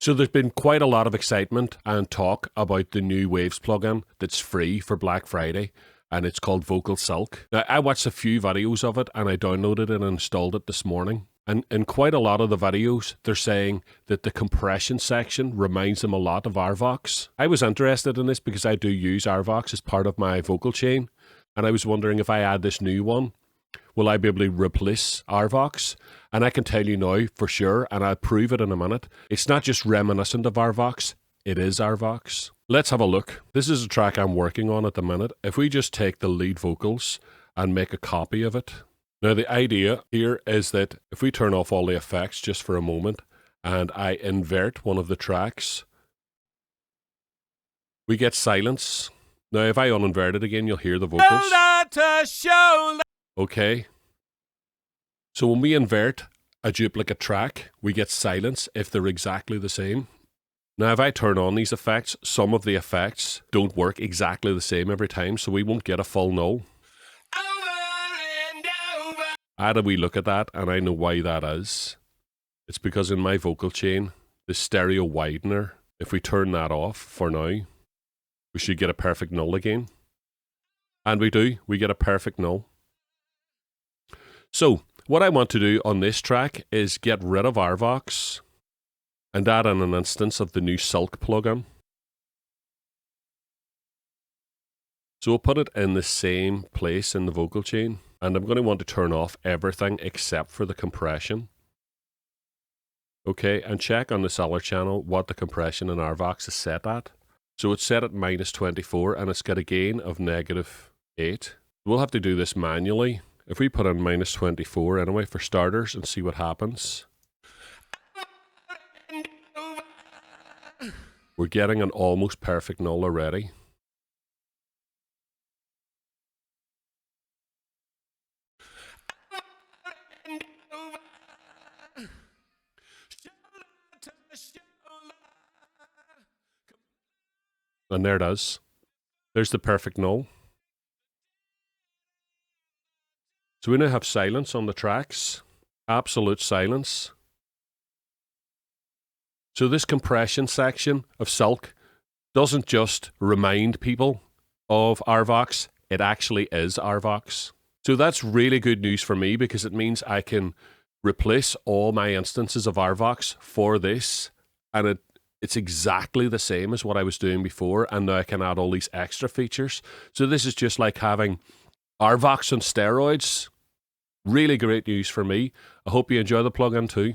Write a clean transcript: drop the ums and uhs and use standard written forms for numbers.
So there's been quite a lot of excitement and talk about the new Waves plugin that's free for Black Friday, and it's called Vocal Silk. Now, I watched a few videos of it, and I downloaded it and installed it this morning. And in quite a lot of the videos, they're saying that the compression section reminds them a lot of RVOX. I was interested in this because I do use RVOX as part of my vocal chain, and I was wondering if I add this new one, will I be able to replace RVOX? And I can tell you now for sure, and I'll prove it in a minute, it's not just reminiscent of RVOX, it is RVOX. Let's have a look. This is a track I'm working on at the minute. If we just take the lead vocals and make a copy of it. Now the idea here is that if we turn off all the effects just for a moment and I invert one of the tracks, we get silence. Now if I uninvert it again, you'll hear the vocals. Shoulder to shoulder. Okay. So when we invert a duplicate track, we get silence if they're exactly the same. Now if I turn on these effects, some of the effects don't work exactly the same every time, so we won't get a full null. I had a wee look at that, and I know why that is. It's because in my vocal chain, the stereo widener, if we turn that off for now, we should get a perfect null again. And we do, we get a perfect null. So, what I want to do on this track is get rid of RVOX and add in an instance of the new Silk plugin. So we'll put it in the same place in the vocal chain, and I'm going to want to turn off everything except for the compression. Okay, and check on the seller channel what the compression in RVOX is set at. So it's set at -24 and it's got a gain of -8. We'll have to do this manually. If we put in -24 anyway for starters and see what happens. We're getting an almost perfect null already. And there it is. There's the perfect null. So we now have silence on the tracks. Absolute silence. So this compression section of Silk doesn't just remind people of RVOX, it actually is RVOX. So that's really good news for me because it means I can replace all my instances of RVOX for this, and it's exactly the same as what I was doing before, and now I can add all these extra features. So this is just like having RVOX on steroids. Really great news for me. I hope you enjoy the plugin too.